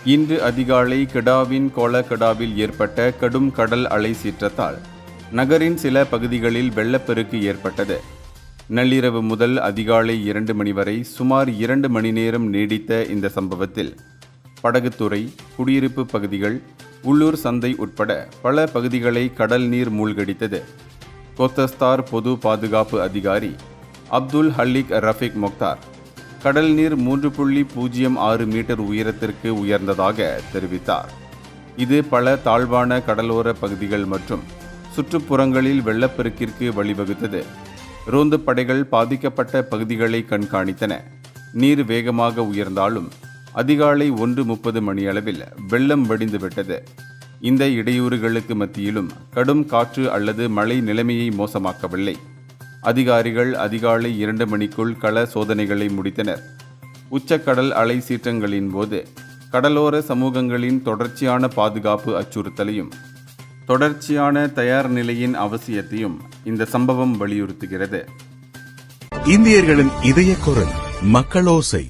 இன்று அதிகாலை கெடாவின் கோலகெடாவில் ஏற்பட்ட கடும் கடல் அலை சீற்றத்தால் நகரின் சில பகுதிகளில் வெள்ளப்பெருக்கு ஏற்பட்டது. நள்ளிரவு முதல் அதிகாலை 2 மணி வரை சுமார் 2 மணி நேரம் நீடித்த இந்த சம்பவத்தில் படகுத்துறை, குடியிருப்பு பகுதிகள், உள்ளூர் சந்தை உட்பட பல பகுதிகளை கடல் நீர் மூழ்கடித்தது. கோத்தஸ்தார் பொது பாதுகாப்பு அதிகாரி அப்துல் ஹலீக் ரஃபீக் மொக்தார் கடல் நீர் 3.06 மீட்டர் உயரத்திற்கு உயர்ந்ததாக தெரிவித்தார். இது பல தாழ்வான கடலோர பகுதிகள் மற்றும் சுற்றுப்புறங்களில் வெள்ளப்பெருக்கிற்கு வழிவகுத்தது. ரோந்து படைகள் பாதிக்கப்பட்ட பகுதிகளை கண்காணித்தன. நீர் வேகமாக உயர்ந்தாலும் அதிகாலை 1:30 மணியளவில் வெள்ளம் வடிந்துவிட்டது. இந்த இடையூறுகளுக்கு மத்தியிலும் கடும் காற்று அல்லது மழை நிலைமையை மோசமாக்கவில்லை. அதிகாரிகள் அதிகாலை 2 மணிக்குள் கள சோதனைகளை முடித்தனர். உச்சக்கடல் அலை சீற்றங்களின் போது கடலோர சமூகங்களின் தொடர்ச்சியான பாதுகாப்பு அச்சுறுத்தலையும் தொடர்ச்சியான தயார் நிலையின் அவசியத்தையும் இந்த சம்பவம் வலியுறுத்துகிறது. இந்தியர்களின் இதய குரல் மக்களோசை.